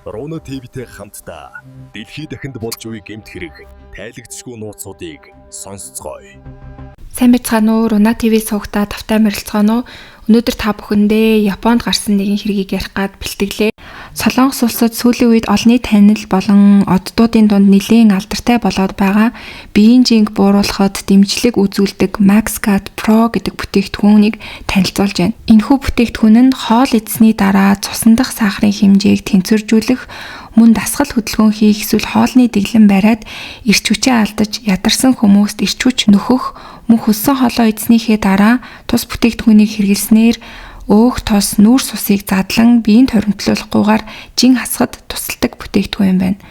Руна ТV-тэй хамтдаа дэлхий дахинд болж буй гэмт хэрэг тайлэгдшгүй нууцуудыг сонсцгоё. Сайн байцгаана уу? Руна ТV суугтаа тавтай морилцгаана уу? Өнөөдөр та бүхэндээ Японд гарсан нэгэн хэргийг ярих гад бэлтгэлээ. Солонгос улсад сүүлийн үед олонний танил болон оддуудын дунд нэлээд алдартай болоод байгаа биеийн бууруулахад дэмжлэг үзүүлдэг MaxCut Pro гэдэг бүтээгдэхүүнийг танилцуулж байна. Энэхүү бүтээгдэхүүн нь хоол идсэний дараа цусан дахь сахарын хэмжээг тэнцвэржүүлэх, мөн дасгал хөдөлгөөн хийх эсвэл хоолны дэглэм бариад эрч хүчээ алдаж ядарсан хүмүүст эрч хүч нөхөх, мөн хөссөн хоолоо идснийхээ дараа тус бүтээгдэхүүнийг хэрэглэснээр өөх тос нүүр сусыг задлан биеийн торимтлуулахгүйгээр жин хасахад тусалдаг бүтээгдэхүүн байна.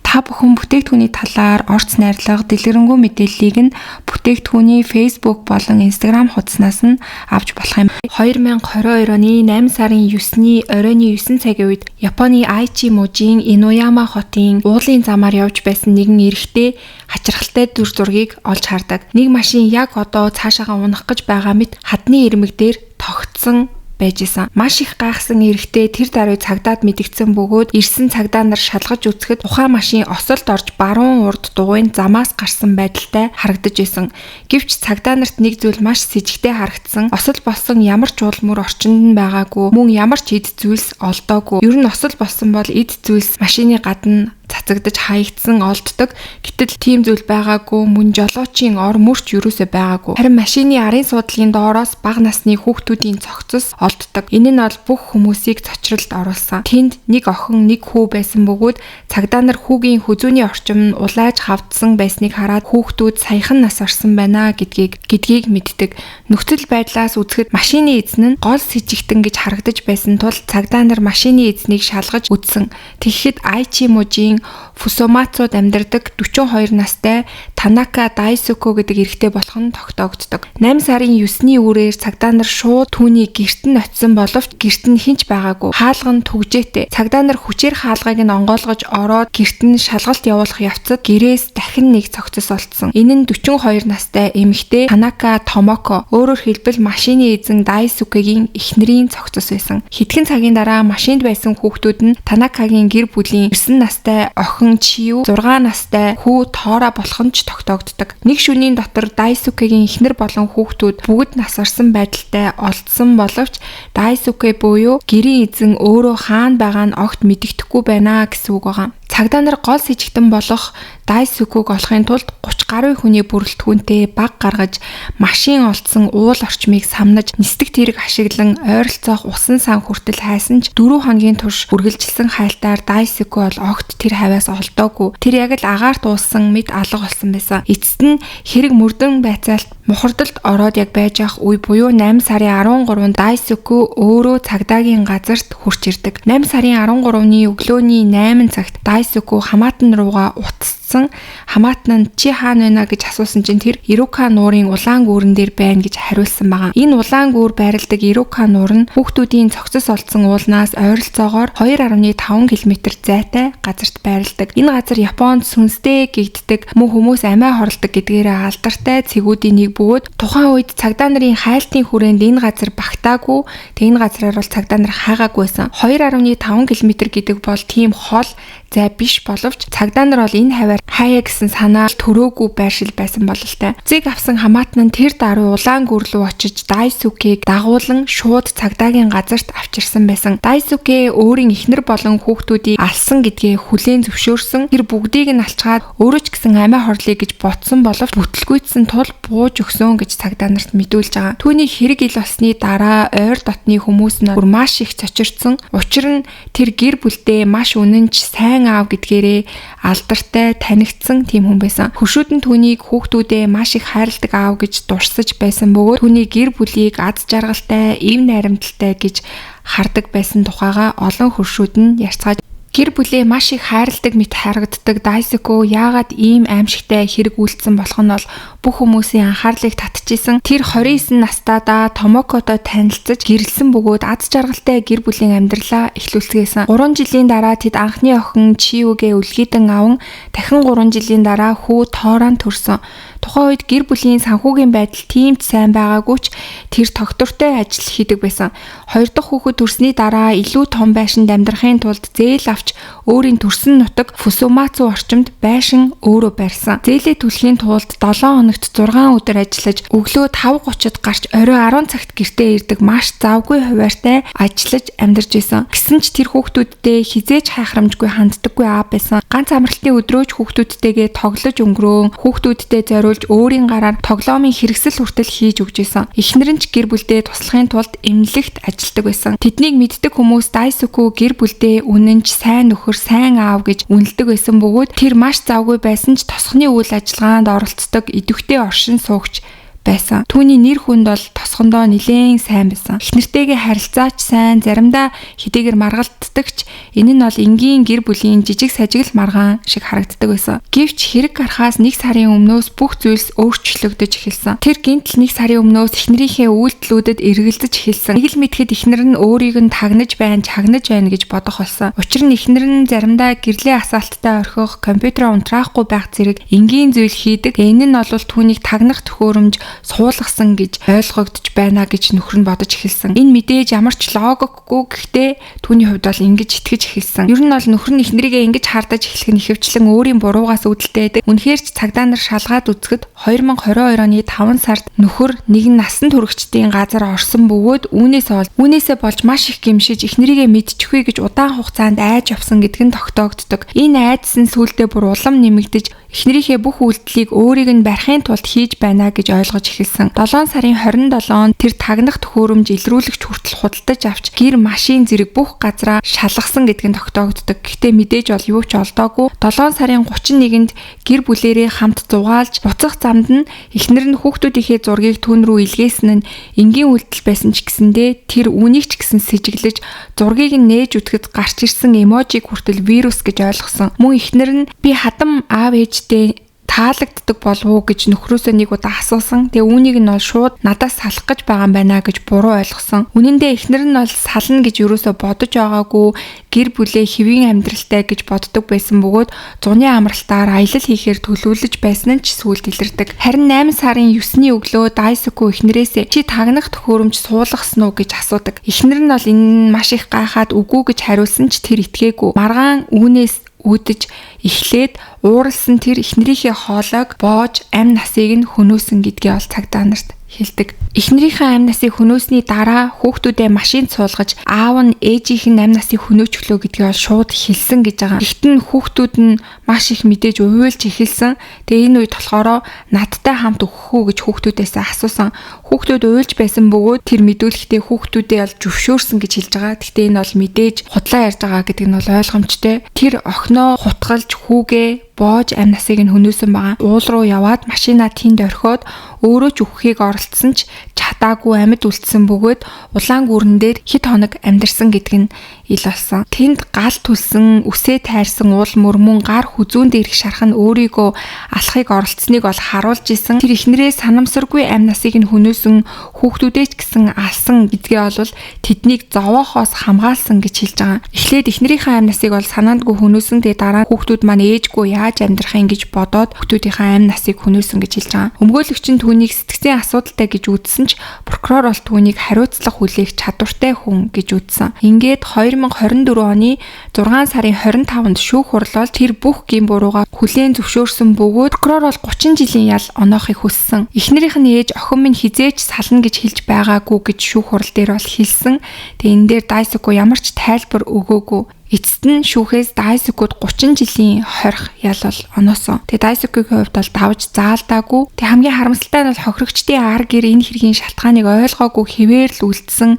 Та бүхэн бүтээгдэхүүний талаар орц найрлага, дэлгэрэнгүй мэдээллийг нь бүтээгдэхүүний Facebook болон Instagram хуудаснаас нь авч болох юм. 2022 оны 8 сарын 9-ний оройн 9 цагийн үед Японы Aichi мужийн Инуяма хотын уулын замаар явж байсан нэгэн эрэгтэй хачирхалтай дүр зургийг олж хардаг. Нэг машин яг одоо цаашаагаа унах гэж байгаа мэт хадны ирмэг дээр тогтсон байжсэн. Маш их гайхсан эрэгтэй тэр даруй цагдаад мэдгдсэн бөгөөд ирсэн цагдаа нар шалгаж үзэхэд тухайн машин осолд орж баруун урд дугуйн замаас гарсан байдалтай харагдаж байсан. Гэвч цагдаа нарт нэг зүйл маш с ิจ гтэй харагдсан. Осол болсон ямар ч уулмөр орчинд нь байгаагүй, мөн ямар ч эд зүйлс олдоогүй. Ер нь осол болсон бол эд зүйлс машины гадна цацагдаж хаягдсан олддог. Гэтэл тийм зүйл байгаагүй, мөн жолоочийн ор мөрч юусоо байгаагүй. Харин машины арын суудлын доороос бага насны хүүхдүүдийн цогцос олддог. Энэ нь бол бүх хүмүүсийг цочролд оруулсан. Тэнд нэг охин, нэг хүү байсан бөгөөд цагдаа нар хүүгийн хүзүүний орчим нь улайж хавдсан байсныг хараад хүүхдүүд саяхан нас орсон байна гэдгийг мэддэг. Нөхцөл байдлаас үзэхэд машины эзэн нь гол с ิจ гтэн гэж харагдаж байсан тул цагдаа нар машины эзнийг шалгаж үзсэн. Тэгэхэд Aichi мужийн Фусомацуд амьдардаг 42 настай Танака Дайсуко гэдэг эрэгтэй болох нь тогтоогддог. 8 сарын 9-ний үрээр цагдаа нар шууд түүний гэрт нь очисон боловч гэрт нь хинч байгаагүй. Хаалга нь түгжээтэй. Цагдаа нар хүчээр хаалгыг нь онгойлгож ороод гэрт нь шалгалт явуулах явцад гэрээс дахин нэг цогцос олдсон. Энэ нь 42 настай эмэгтэй Танака Томоко. Өөрөөр хэлбэл машины эзэн Дайсукогийн эхнэрийн цогцос байсан. Хэдхэн цагийн дараа машинд байсан хүүхдүүд нь Танакагийн гэр бүлийн 9 настай охин Чиу, 6 настай хүү Тора болох нь ч тогтоогддог. Нэг шөнийн дотор Дайсукогийн эхнэр болон хүүхдүүд бүгд нас орсон байдалтай олдсон боловч Дайсуке буюу гэрийн эзэн өөрөө хаана байгаа нь огт мэдэгдэхгүй байна гэсэн үг байгаа. Цагдаа нар гол с ิจ гтэн болох Дайсуког олохын тулд 30 гаруй хүний бүрэлдэхүүнтэй баг гаргаж машин олдсон уул орчмыг самнаж нисдэг тэрэг ашиглан ойролцоох усан сан хүртэл хайсан ч 4 хоногийн турш үргэлжилсэн хайлтаар Дайсуко бол огт тэр хавьяас олдоогүй. Тэр яг л агаарт уусан мэд алга болсон байсан. Эцэст нь хэрэг мөрдөн байцаалт мухардалд ороод яг байж ах үе буюу 8 сарын 13-нд Дайсуко өөрөө цагдаагийн газарт хурч ирдэг. 8 сарын 13-ны өглөөний 8 цагт Дайсуко хамаатан руугаа утассан. Хамаатан нь чи хаана байна гэж асуусан чинь тэр Ирука нуурын улаан гүүрэн дээр байна гэж хариулсан байгаа. Энэ улаан гүүр байрладаг Ирука нуур нь хүүхдүүдийн цогцос олдсон уулнаас ойролцоогоор 2.5 км зайтай газарт байрладаг. Энэ газар Японд сүнстэй гэгддэг, мөн хүмүүс амиа хорлдог гэдгээрээ алдартай цэгүүдийн нэг бөгөөд тухайн үед цагдаа нарын хайлтын хүрээнд энэ газар багтаагүй. Тэг энэ газраар бол цагдаа нар хаагаагүй байсан. 2.5 км гэдэг бол тийм хол зай биш боловч цагдаа нар бол энэ хаваар хаяа гэсэн санаа төрөөгүй байршил байсан бололтой. Зэг авсан хамаатан нь тэр даруй улаан гүр рүү очиж Дайсукийг дагуулan шууд цагдаагийн газарт авчирсан байсан. Дайсуке өөрийн эхнэр болон хүүхдүүдийг алсан гэдгээ хүлээн зөвшөөрсөн. Тэр бүгдийг нь алчгаад өөрөө ч гэсэн амиа хорлоё гэж ботсон боловч бүтлгүйдсэн тул бууж өгсөн гэж цагдаа нарт мэдүүлж байгаа. Түүний хэрэг ил болсны дараа ойр дотны хүмүүс нь маш их цочирдсан. Учир нь тэр гэр бүлдээ маш үнэнч сайн аав гэдгээрээ алдартай танигдсан тийм хүн байсан. Хөшүүд нь түүнийг хүүхдүүдээ маш их хайрладаг аав гэж дурсаж байсан бөгөөд түүний гэр бүлийг аз жаргалтай, эв найрамдалтай гэж хардаг байсан тухайга олон хөшүүд нь ярьцгааж гэр бүлээ маш их хайрладаг мэт харагддаг Дайсуко яагаад ийм аимшигтай хэрэг үйлдсэн болох нь бол бүх хүмүүсийн анхаарлыг татчихсан. Тэр 29 настайдаа Томокотой танилцж гэрэлсэн бөгөөд аз жаргалтай гэр бүлийн амьдралаа эхлүүлсэн. 3 жилийн дараа тэд анхны охин Чиугээ үлгийдэн аван дахин 3 жилийн дараа хүү Торан төрсөн. Тухайн үед гэр бүлийн санхүүгийн байдал тийм ч сайн байгаагүй ч тэр тогтвортой ажил хийдэг байсан. Хоёр дахь хүүхэд төрсний дараа илүү том байшинд амьдрахын тулд зээл авч өөрийн төрсөн нутаг Фусумацу орчимд байшин өөрөө барьсан. Зээлээ түлхэхийн тулд 7 хоногт 6 өдөр ажиллаж өглөө 5:30-д гарч орой 10 цагт гэртээ ирдэг маш завгүй хуваартай ажиллаж амьдарч исэн. Гэсэн ч тэр хүүхдүүдтэй хизээж хайхрамжгүй ханддаггүй аав байсан. Ганц амралтын өдрөөж хүүхдүүдтэйгээ тоглож өнгөрөөн хүүхдүүдтэй зориулж өөрийн гараар тоглоомын хэрэгсэл хүртэл хийж өгч исэн. Эхнэр нь ч гэр бүлдээ туслахын тулд эмнэлэгт ажилладаг байсан. Тэднийг мэддэг хүмүүс Дайсуку гэр бүлдээ үнэнч сайн нөхөр, сайн аав гэж үнэлдэг байсан бөгөөд тэр маш завгүй байсан ч тосхны үйл ажиллагаанд оролцдог идэвхтэй оршин суугч байсан. Түүний нэр хүнд бол тосгондоо нэлээд сайн байсан. Эхнэртэйгээ харилцаач сайн, заримдаа хэдийгээр маргалддагч энэ нь бол энгийн гэр бүлийн жижиг сажиг л маргаан шиг харагддаг байсан. Гэвч хэрэг гарахаас 1 сарын өмнөөс бүх зүйлс өөрчлөгдөж эхэлсэн. Тэр гинтл 1 сарын өмнөөс эхнэрийнхээ үйлдэлүүдэд эргэлзэж эхэлсэн. Нэг л мэдхэд эхнэр нь өөрийг нь тагнаж байна гэж бодох болсон. Учир нь эхнэр нь заримдаа гэрлийн асаалттай орхих, компьютероо унтраахгүй байх зэрэг энгийн зүйл хийдэг. Энэ нь бол түүнийг тагнах төхөөрөмж суулгасан гэж ойлгогдож байна гэж нөхөр нь бодож эхэлсэн. Энэ мэдээж ямар ч логикгүй гэхдээ түүний хувьд бол ингэж итгэж эхэлсэн. Ер нь бол нөхөр нь эхнэрийгээ ингэж хардаж эхлэх нь ихэвчлэн өөрийн буруугаас үүдэлтэй байдаг. Үнэхээр ч цагдаа нар шалгаад үзэхэд 2022 оны 5 сард нөхөр нэгэн насан туршидчдын газар орсон бөгөөд үүнээсээ болж маш их гэмшиж эхнэрийгээ мэдчихвээ гэж удаан хугацаанд айж явсан гэдэг нь тогтоогддог. Энэ айдас нь сүүлдээ бүр улам нэмэгдэж эхнэрийнхээ бүх үйлдэлийг өөрийг нь барихын тулд хийж байна гэж ойлгож эхэлсэн. 7 сарын 27-нд тэр тагнах төхөөрөмж илрүүлэгч хүртэл худалдаж авч гэр машин зэрэг бүх газраа шалгасан гэдэг нь тогтоогддог. Гэхдээ мэдээж бол юу ч олдоогүй. 7 сарын 31-нд гэр бүлээрээ хамт зугаалж буцах замд нь эхнэр нь хүүхдүүдийнхээ зургийг түүн рүү илгээсэн нь энгийн үйлдэл байсан ч гэсэндээ тэр үнийг ч гэсэн сэжиглэж зургийг нь нээж үтгэж гарч ирсэн эможиг хүртэл вирус гэж ойлгосон. Мөн эхнэр нь би хадам аав ээжтэй таалагддаг болов уу гэж нөхрөөсөө нэг удаа асуусан. Тэгээ үүнийг нь бол шууд надаас салах гэж байгаа юм байна гэж буруу ойлгосон. Үнэн дээр эхнэр нь бол сална гэж юусоо бодож байгаагүй, гэр бүлээ хэвийн амьдралтай гэж боддог байсан бөгөөд зуны амралтаар аялал хийхээр төлөвлөж байсан нь ч сүүлд илэрдэг. Харин 8 сарын 9-ний өглөө Дайсуку эхнэрээсээ чи тагнах төхөөрөмж суулгасан уу гэж асуудаг. Эхнэр нь бол энэ маш их гайхаад үгүй гэж хариулсан ч тэр итгээгүй. Маргаан үүнээс үүдэж эхлээд ууралсан тэр эхнэрийнхээ хоолойг боож амь насыг нь хөнөөсөн гэдгээ бол цагдаа нарт хэлдэг. Эхнэрийнхээ амь насыг хөнөөсний дараа хүүхдүүдээ машинд суулгаж аав нь ээжийнх нь амь насыг хөнөөчлөө гэдгээ бол шууд хэлсэн гэж байгаа. Гэхдээ хүүхдүүд нь маш их мэдээж уйлж эхэлсэн. Тэгээ энэ үед болохоор надтай хамт өгөх үү гэж хүүхдүүдээс асуусан. Хүүхдүүд уйлж байсан бөгөөд тэр мэдүүлэхдээ хүүхдүүдээ бол зөвшөөрсөн гэж хэлж байгаа. Гэхдээ энэ бол мэдээж худлаа ярьж байгаа гэдэг нь бол ойлгомжтой. Тэр охиноо хутгалж хүүгээ боож амь насыг нь хөнөөсөн байгаа. Уул руу яваад машинаа тэнд орхиод өөрөө ч өгөхийг оролцсон ч чадаагүй амьд үлдсэн бөгөөд улаан гүрэн дээр хэд хоног амьдарсан гэдэг нь ил болсон. Тэнд гал түлсэн, үсээ тайрсан уул мөрмөн гар хүзүүн дээрх шарах нь өөрийгөө алахыг оролцсныг бол харуулж исэн. Тэр эхнэрээ санамсаргүй амь насыг нь хөнөөсөн, хүүхдүүдээ ч гэсэн алсан гэдгээ бол тэднийг зовоохоос хамгаалсан гэж хэлж байгаа. Эхлээд эхнэрийнхээ амь насыг бол санаандгүй хөнөөсөн. Тэгээ дараа хүүхдүүд маань ээжгүй яаж амьдрах юм гэж бодоод хүүхдүүдийнхээ амь насыг хөнөөсөн гэж хэлж байгаа. Өмгөөлөгч нь түүнийг сэтгцийн асуудалтай гэж үзсэн ч прокурор бол түүнийг хариуцлах хүлээх чадвартай хүн гэж үзсэн. Ингээд 2024 оны 6 сарын 25-нд шүүх хурлаар тэр бүх гин буруугаа хүлээн зөвшөөрсөн бөгөөд прокурор бол 30 жилийн ял оноохыг хүссэн. Эхнэрийнх нь ээж охин минь хизээч сална гэж хэлж байгаагүй гэж шүүх хурал дээр бол хэлсэн. Тэгээ энэ дээр Дайсуку ямар ч тайлбар өгөөгүй. Эцэст нь шүүхээс Дайсукуд 30 жилийн хорих ял бол оноосон. Тэгээ Дайсукугийн хувьд бол давж заалдаагүй. Тэгээ хамгийн харамсалтай нь бол хохирогчдын ар гэр энэ хэргийн шалтгааныг ойлгоогүй хэвээр л үлдсэн.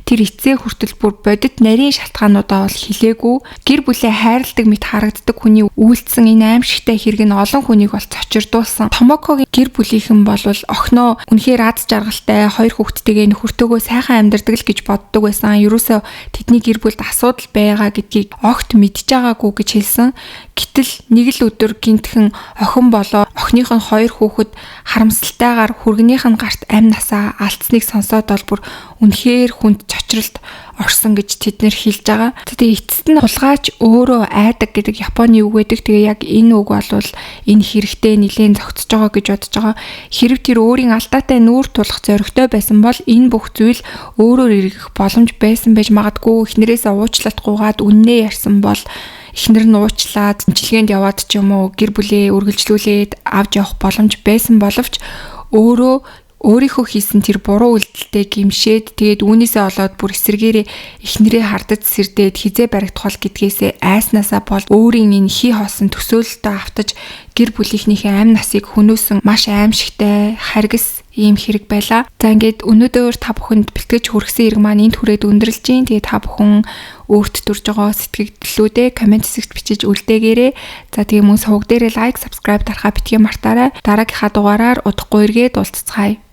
Тэр эцээ хүртэл бүр бодит нарийн шалтгаануудаа бол хэлээгүй. Гэр бүлээ хайрладаг мэт харагддаг хүний үйлдсэн энэ аимшигтай хэрэг нь олон хүнийг бол цочирдуулсан. Томокогийн гэр бүлийнхэн бол охиноо үнэхээр аз жаргалтай 2 хүүхэдтэйгээ нөхөртөөгөө сайхан амьдардаг л гэж боддог байсан. Ерөөсөө тэдний гэр бүлд асуудал байгаа гэдгийг огт мэдж байгаагүй гэж хэлсэн. Гэтэл нэг л өдөр гинтхэн охин болоо охиных нь 2 хүүхэд харамсалтайгаар хүргэнийх нь гарт амь насаа алдсныг сонсоод бол бүр үнэхээр хүнд цочролт орсон гэж тэднэр хэлж байгаа. Тэгээ эцэст нь хулгайч өөрөө айдаг гэдэг Японы үг байдаг. Тэгээ яг энэ үг бол энэ хэрэгтэй нэлээд зохицож байгаа гэж бодож байгаа. Хэрв тэр өөрийн алдаатай нүүр тулах зоригтой байсан бол энэ бүх зүйл өөрөөр эргэх боломж байсан байж магадгүй. Эхнэрээсээ уучлалт гуйгаад үннээ ярьсан бол эхнэр нь уучлаад имчилгээнд яваад ч юм уу гэр бүлээ үргэлжлүүлээд авч явах боломж байсан боловч өөрийнхөө хийсэн тэр буруу үйлдэлтэй гимшээд тэгээд үүнээсээ олоод бүр эсэргээрээ эхнэрээ хардаж сэрдээд хизээ баригдах гэдгээсээ айснаасаа бол өөрийн энэ хий хоосон төсөөлөлтөд автаж гэр бүлийнхнийхээ амь насыг хөнөөсөн маш аимшигтай харгас ийм хэрэг байла. За ингээд өнөөдөр та бүхэнд бэлтгэж хүргэсэн хэрэг маань энд хүрээд өндөрлж гин. Тэгээд та бүхэн өөрт төрж байгаа сэтгэгдлүүдээ комент хэсэгт бичиж үлдээгээрэй. За тийм мөн сувг дээрээ лайк, subscribe дарахаа битгий мартаарай. Дараагийнхаа дугаараар удахгүй эргээд уулзцгаая.